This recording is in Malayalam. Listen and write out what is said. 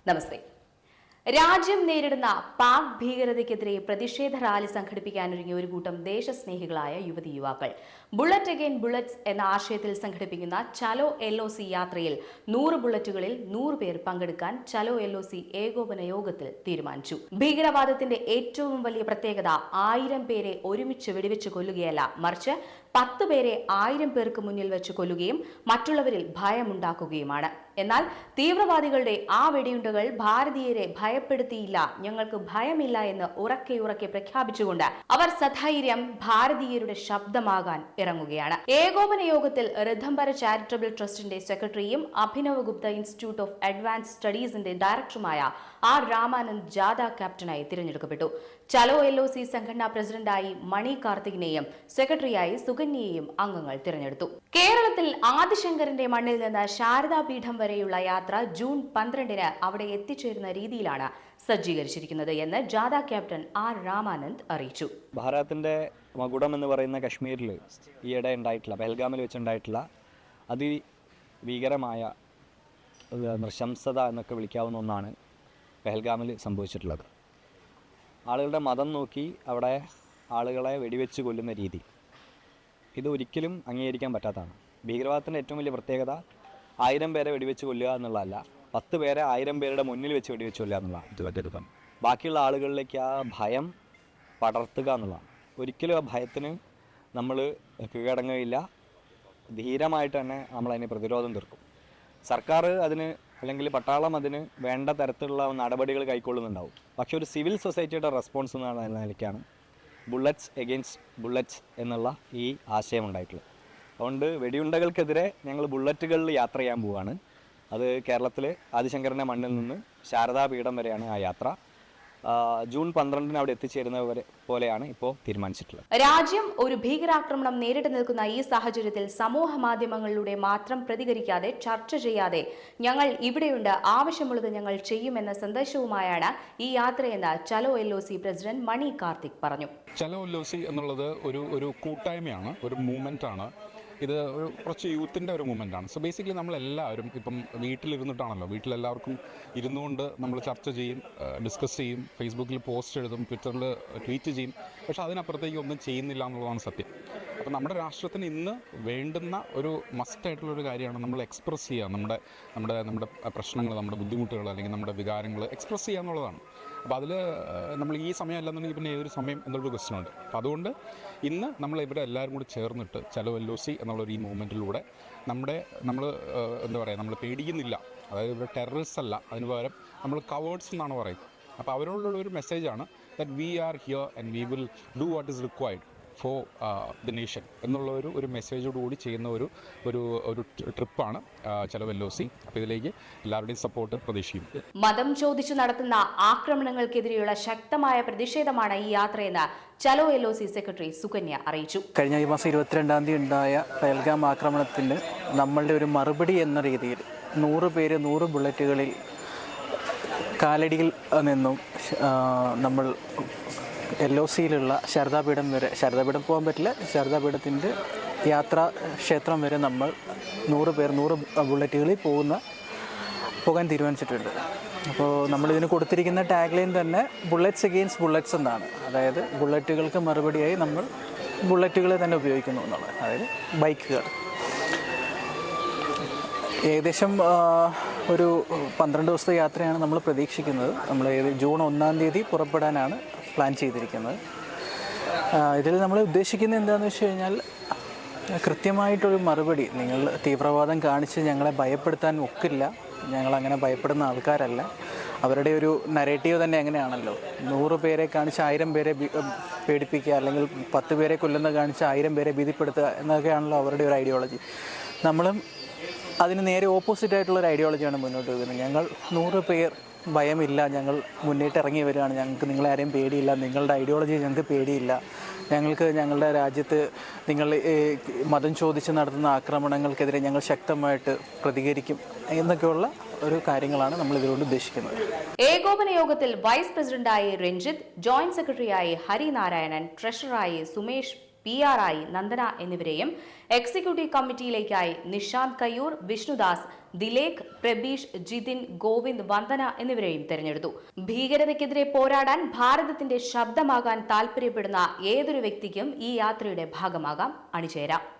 നമസ്തേ. രാജ്യം നേരിടുന്ന പാക് ഭീകരതയ്ക്കെതിരെ പ്രതിഷേധ റാലി സംഘടിപ്പിക്കാനൊരുങ്ങിയ ഒരു കൂട്ടം ദേശസ്നേഹികളായ യുവതി യുവാക്കൾ ബുള്ളറ്റ് അഗെയിൻ ബുള്ളറ്റ്സ് എന്ന ആശയത്തിൽ സംഘടിപ്പിക്കുന്ന ചലോ LOC യാത്രയിൽ 100 ബുള്ളറ്റുകളിൽ 100 പേർ പങ്കെടുക്കാൻ ചലോ LOC ഏകോപന യോഗത്തിൽ തീരുമാനിച്ചു. ഭീകരവാദത്തിന്റെ ഏറ്റവും വലിയ പ്രത്യേകത 1000 പേരെ ഒരുമിച്ച് വെടിവെച്ച് കൊല്ലുകയല്ല, മറിച്ച് 10 പേരെ 1000 പേർക്ക് മുന്നിൽ വെച്ച് കൊല്ലുകയും മറ്റുള്ളവരിൽ ഭയമുണ്ടാക്കുകയുമാണ്. എന്നാൽ തീവ്രവാദികളുടെ ആ വെടിയുണ്ടകൾ ഭാരതീയരെ ഭയപ്പെടുത്തിയില്ല, ഞങ്ങൾക്ക് ഭയമില്ല എന്ന് ഉറക്കെ പ്രഖ്യാപിച്ചുകൊണ്ട് അവർ സധൈര്യം ഭാരതീയരുടെ ശബ്ദമാകാൻ ഇറങ്ങുകയാണ്. ഏകോപന യോഗത്തിൽ ഋതംബര ചാരിറ്റബിൾ ട്രസ്റ്റിന്റെ സെക്രട്ടറിയും Abhinav Gupta institute of advance സ്റ്റഡീസിന്റെ ഡയറക്ടറുമായ R. രാമാനന്ദ് ജാഥ ക്യാപ്റ്റനായി തിരഞ്ഞെടുക്കപ്പെട്ടു. ചലോ LOC സംഘടനാ പ്രസിഡന്റായി മണി കാർത്തികിനെയും സെക്രട്ടറിയായി സുകന്യയെയും അംഗങ്ങൾ തിരഞ്ഞെടുത്തു. കേരളത്തിൽ ആദിശങ്കരന്റെ മണ്ണിൽ നിന്ന് ശാരദാപീഠം വരെയുള്ള യാത്ര ജൂൺ 12-ന് അവിടെ എത്തിച്ചേരുന്ന രീതിയിലാണ് സജ്ജീകരിച്ചിരിക്കുന്നത് എന്ന് ജാഥ ക്യാപ്റ്റൻ R. രാമാനന്ദ് അറിയിച്ചു. ഭാരതത്തിന്റെ മകുടം എന്ന് പറയുന്ന കശ്മീരിൽ ഈയിടെ ഉണ്ടായിട്ടുള്ള പെഹൽഗാമിൽ വെച്ചുണ്ടായിട്ടുള്ള അതിഭീകരമായ നൃശംസത എന്നൊക്കെ വിളിക്കാവുന്ന ഒന്നാണ് പെഹൽഗാമിൽ സംഭവിച്ചിട്ടുള്ളത്. ആളുകളുടെ മതം നോക്കി അവിടെ ആളുകളെ വെടിവെച്ച് കൊല്ലുന്ന രീതി ഇത് ഒരിക്കലും അംഗീകരിക്കാൻ പറ്റാത്തതാണ്. ഭീകരവാദത്തിൻ്റെ ഏറ്റവും വലിയ പ്രത്യേകത 1000 പേരെ വെടിവെച്ച് കൊല്ലുക എന്നുള്ളതല്ല, 10 പേരെ 1000 പേരുടെ മുന്നിൽ വെച്ച് വെടിവെച്ച് കൊല്ലുക എന്നുള്ളതാണ്. ബാക്കിയുള്ള ആളുകളിലേക്ക് ആ ഭയം പടർത്തുക എന്നുള്ളതാണ്. ഒരിക്കലും ആ ഭയത്തിന് നമ്മൾ കീഴടങ്ങുകയില്ല. ധീരമായിട്ട് തന്നെ നമ്മളതിന് പ്രതിരോധം തീർക്കും. സർക്കാർ അതിന് അല്ലെങ്കിൽ പട്ടാളം അതിന് വേണ്ട തരത്തിലുള്ള നടപടികൾ കൈക്കൊള്ളുന്നുണ്ടാവും. പക്ഷേ ഒരു സിവിൽ സൊസൈറ്റിയുടെ റെസ്പോൺസ് എന്ന നിലയ്ക്കാണ് ബുള്ളറ്റ്സ് എഗെയിൻസ്റ്റ് ബുള്ളറ്റ്സ് എന്നുള്ള ഈ ആശയം ഉണ്ടായിട്ടുള്ളത്. അതുകൊണ്ട് വെടിയുണ്ടകൾക്കെതിരെ ഞങ്ങൾ ബുള്ളറ്റുകളിൽ യാത്ര ചെയ്യാൻ പോവുകയാണ്. അത് കേരളത്തിൽ ആദിശങ്കരൻ്റെ മണ്ണിൽ നിന്ന് ശാരദാപീഠം വരെയാണ് ആ യാത്ര. ജൂൺ 12-ന് അവിടെ എത്തിച്ചേരുന്നവരെ പോലെയാണ് ഇപ്പോൾ തീരുമാനിച്ചിട്ടുള്ളത്. രാജ്യം ഒരു ഭീകരാക്രമണം നേരിട്ട് നിൽക്കുന്ന ഈ സാഹചര്യത്തിൽ സമൂഹ മാധ്യമങ്ങളിലൂടെ മാത്രം പ്രതികരിക്കാതെ, ചർച്ച ചെയ്യാതെ ഞങ്ങൾ ഇവിടെയുണ്ട്, ആവശ്യമുള്ളത് ഞങ്ങൾ ചെയ്യുമെന്ന സന്ദേശവുമായാണ് ഈ യാത്രയെന്ന് ചലോ LOC പ്രസിഡന്റ് മണി കാർത്തിക് പറഞ്ഞു. ചലോ LOC എന്നുള്ളത് ഒരു കൂട്ടായ്മയാണ്, ഒരു മൂവ്മെൻ്റ് ആണ്. ഇത് കുറച്ച് യൂത്തിൻ്റെ ഒരു മൂവ്മെൻ്റാണ്. സോ ബേസിക്കലി നമ്മളെല്ലാവരും ഇപ്പം വീട്ടിലിരുന്നിട്ടാണല്ലോ, വീട്ടിലെല്ലാവർക്കും ഇരുന്നുകൊണ്ട് നമ്മൾ ചർച്ച ചെയ്യും, ഡിസ്കസ് ചെയ്യും, ഫേസ്ബുക്കിൽ പോസ്റ്റ് എഴുതും, ട്വിറ്ററിൽ ട്വീറ്റ് ചെയ്യും. പക്ഷേ അതിനപ്പുറത്തേക്ക് ഒന്നും ചെയ്യുന്നില്ല എന്നുള്ളതാണ് സത്യം. അപ്പോൾ നമ്മുടെ രാഷ്ട്രത്തിന് ഇന്ന് വേണ്ടുന്ന ഒരു മസ്റ്റായിട്ടുള്ളൊരു കാര്യമാണ് നമ്മൾ എക്സ്പ്രസ് ചെയ്യുക, നമ്മുടെ പ്രശ്നങ്ങൾ, നമ്മുടെ ബുദ്ധിമുട്ടുകൾ അല്ലെങ്കിൽ നമ്മുടെ വികാരങ്ങൾ എക്സ്പ്രസ് ചെയ്യുക എന്നുള്ളതാണ്. അപ്പോൾ അതിൽ നമ്മൾ ഈ സമയം അല്ലെന്നുണ്ടെങ്കിൽ പിന്നെ ഏതൊരു സമയം എന്നുള്ളൊരു ക്വസ്റ്റ്യൻ ഉണ്ട്. അപ്പോൾ അതുകൊണ്ട് ഇന്ന് നമ്മൾ ഇവിടെ എല്ലാവരും കൂടി ചേർന്നിട്ട് ചലോ LOC എന്നുള്ളൊരു ഈ മൂവ്മെൻറ്റിലൂടെ നമ്മൾ എന്താ പറയുക, നമ്മൾ പേടിക്കുന്നില്ല. അതായത് ഇവിടെ ടെററിസ്റ്റ് അല്ല, അതിന് പകരം നമ്മൾ കവേർഡ്സ് എന്നാണ് പറയുന്നത്. അപ്പോൾ അവരോടുള്ള ഒരു മെസ്സേജാണ് that we are here and we will do what is required for the nation എന്നുള്ള ഒരു മെസ്സേജോടുകൂടി ചെയ്യുന്ന ഒരു ട്രിപ്പാണ് ചലോ LOC. അപ്പോൾ ഇതിലേക്ക് എല്ലാവരുടെയും സപ്പോർട്ട് പ്രതീക്ഷിക്കുന്നു. മതം ചോദിച്ചു നടത്തുന്ന ആക്രമണങ്ങൾക്കെതിരെയുള്ള ശക്തമായ പ്രതിഷേധമാണ് ഈ യാത്രയെന്ന് ചലോ LOC സെക്രട്ടറി സുകന്യ അറിയിച്ചു. കഴിഞ്ഞ ഈ മാസം 22-ാം തീയതി ഉണ്ടായ പെഹൽഗാം ആക്രമണത്തിന് നമ്മളുടെ ഒരു മറുപടി എന്ന രീതിയിൽ 100 പേര് 100 ബുള്ളറ്റുകളിൽ കാലടിയിൽ നിന്നും നമ്മൾ LOCയിലുള്ള ശാരദാപീഠം വരെ, ശാരദാപീഠം പോകാൻ പറ്റില്ല, ശാരദാപീഠത്തിൻ്റെ യാത്രാ ക്ഷേത്രം വരെ നമ്മൾ 100 പേർ 100 ബുള്ളറ്റുകളിൽ പോകാൻ തീരുമാനിച്ചിട്ടുണ്ട്. അപ്പോൾ നമ്മളിതിന് കൊടുത്തിരിക്കുന്ന ടാഗ് ലൈൻ തന്നെ ബുള്ളറ്റ്സ് എഗെയിൻസ്റ്റ് ബുള്ളറ്റ്സ് എന്നാണ്. അതായത് ബുള്ളറ്റുകൾക്ക് മറുപടിയായി നമ്മൾ ബുള്ളറ്റുകളെ തന്നെ ഉപയോഗിക്കുന്നു എന്നുള്ളത്, അതായത് ബൈക്കുകൾ. ഏകദേശം ഒരു 12 ദിവസത്തെ യാത്രയാണ് നമ്മൾ പ്രതീക്ഷിക്കുന്നത്. നമ്മൾ ജൂൺ 1-ാം തീയതി പുറപ്പെടാനാണ് പ്ലാൻ ചെയ്തിരിക്കുന്നത്. ഇതിൽ നമ്മൾ ഉദ്ദേശിക്കുന്നത് എന്താണെന്ന് വെച്ച് കഴിഞ്ഞാൽ കൃത്യമായിട്ടൊരു മറുപടി. നിങ്ങൾ തീവ്രവാദം കാണിച്ച് ഞങ്ങളെ ഭയപ്പെടുത്താൻ ഒക്കില്ല, ഞങ്ങളങ്ങനെ ഭയപ്പെടുന്ന ആൾക്കാരല്ല. അവരുടെ ഒരു നരേറ്റീവ് തന്നെ എങ്ങനെയാണല്ലോ, 100 പേരെ കാണിച്ച് 1000 പേരെ പേടിപ്പിക്കുക, അല്ലെങ്കിൽ 10 പേരെ കൊല്ലുന്ന കാണിച്ച് 1000 പേരെ ഭീതിപ്പെടുത്തുക എന്നൊക്കെയാണല്ലോ അവരുടെ ഒരു ഐഡിയോളജി. നമ്മളും അതിന് നേരെ ഓപ്പോസിറ്റായിട്ടുള്ളൊരു ഐഡിയോളജിയാണ് മുന്നോട്ട് വെക്കുന്നത്. ഞങ്ങൾ 100 പേർ ഭയമില്ല, ഞങ്ങൾ മുന്നേറ്റ് ഇറങ്ങി വരികയാണ്, ഞങ്ങൾക്ക് നിങ്ങളെ ആരെയും പേടിയില്ല, നിങ്ങളുടെ ഐഡിയോളജി ഞങ്ങൾക്ക് പേടിയില്ല, ഞങ്ങൾക്ക് ഞങ്ങളുടെ രാജ്യത്ത് നിങ്ങൾ മതം ചോദിച്ച് നടത്തുന്ന ആക്രമണങ്ങൾക്കെതിരെ ഞങ്ങൾ ശക്തമായിട്ട് പ്രതികരിക്കും എന്നൊക്കെയുള്ള ഒരു കാര്യങ്ങളാണ് നമ്മൾ ഇതിലൂടെ ഉദ്ദേശിക്കുന്നത്. ഏകോപന യോഗത്തിൽ വൈസ് പ്രസിഡന്റായി രഞ്ജിത്ത്, ജോയിന്റ് സെക്രട്ടറിയായി ഹരിനാരായണൻ, ട്രഷററായി സുമേഷ് PR ആയി നന്ദന എന്നിവരെയും എക്സിക്യൂട്ടീവ് കമ്മിറ്റിയിലേക്കായി നിഷാന്ത് കയ്യൂർ, വിഷ്ണുദാസ്, ദിലേഖ്, പ്രബീഷ്, ജിതിൻ, ഗോവിന്ദ്, വന്ദന എന്നിവരെയും തെരഞ്ഞെടുത്തു. ഭീകരതയ്ക്കെതിരെ പോരാടാൻ ഭാരതത്തിന്റെ ശബ്ദമാകാൻ താൽപര്യപ്പെടുന്ന ഏതൊരു വ്യക്തിക്കും ഈ യാത്രയുടെ ഭാഗമാകാം, അണിചേരാം.